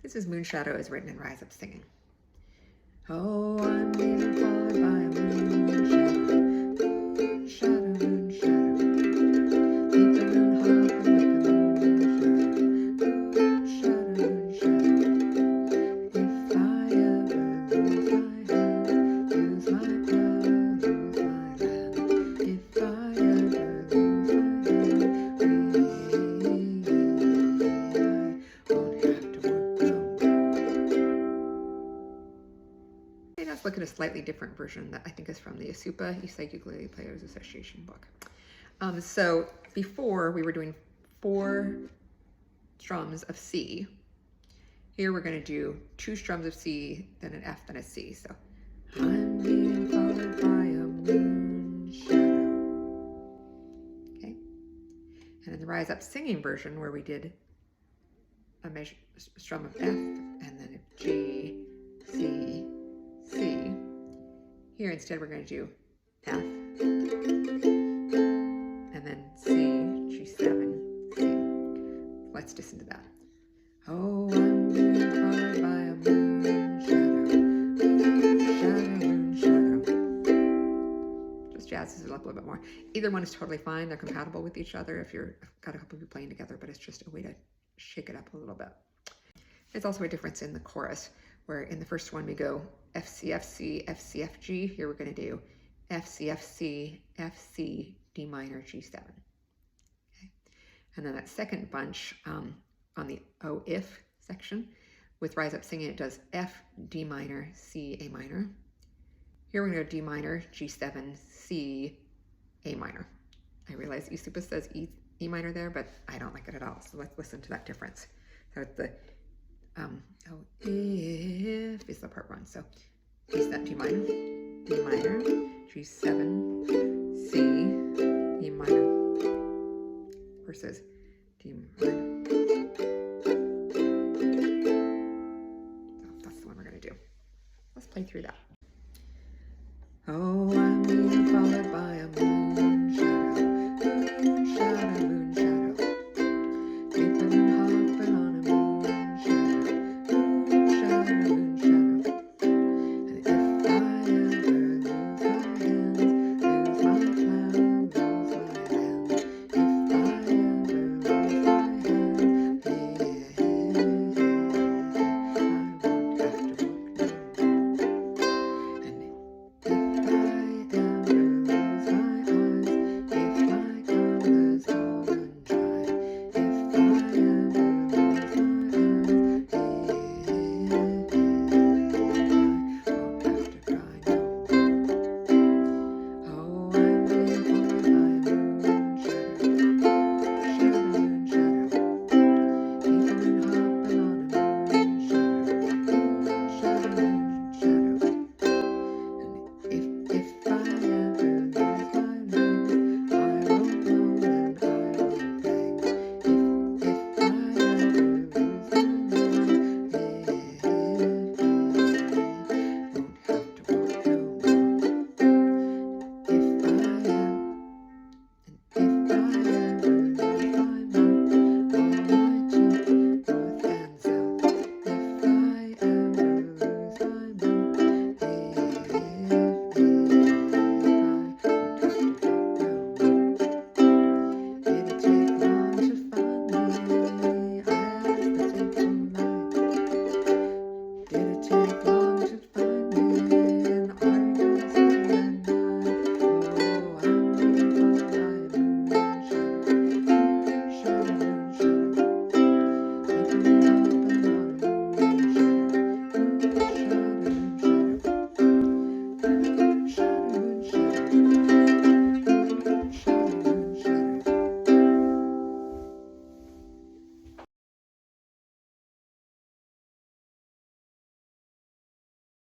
This is Moonshadow as written in Rise Up Singing. Oh, I'm being followed by a moonshadow, moonshadow, moonshadow. Leap the moon, hop and wake a moonshadow, moonshadow, moonshadow. If I ever lose my hand, lose my love, lose my land. If I ever lose my hand, I won't have to work alone. Okay, let's look at a slightly different version that I think is from the Asupa Isai Ukulele Players Association book. So before we were doing 4 strums of C. Here we're going to do 2 strums of C, then an F, then a C. So I'm being followed by a moonshadow. Okay. And in the Rise Up Singing version, where we did a strum of F and then a G, C, C. Here instead we're going to do F and then C, G7, C. Let's listen to that. Oh, I'm being followed by a moonshadow, moonshadow, moonshadow. Just jazzes it up a little bit more. Either one is totally fine. They're compatible with each other if you've got a couple of you playing together, but it's just a way to shake it up a little bit. There's also a difference in the chorus, where in the first one we go F, C, F, C, F, C, F, G. Here we're going to do F, C, F, C, F, C, D minor, G7. Okay. And then that second bunch on the O if section with Rise Up Singing, it does F, D minor, C, A minor. Here we're going to go D minor, G7, C, A minor. I realize Asupa says E minor there, but I don't like it at all. So let's listen to that difference. So it's the O if is the part 1. So G7, D minor, G7, C, E minor versus D minor. So that's the one we're going to do. Let's play through that.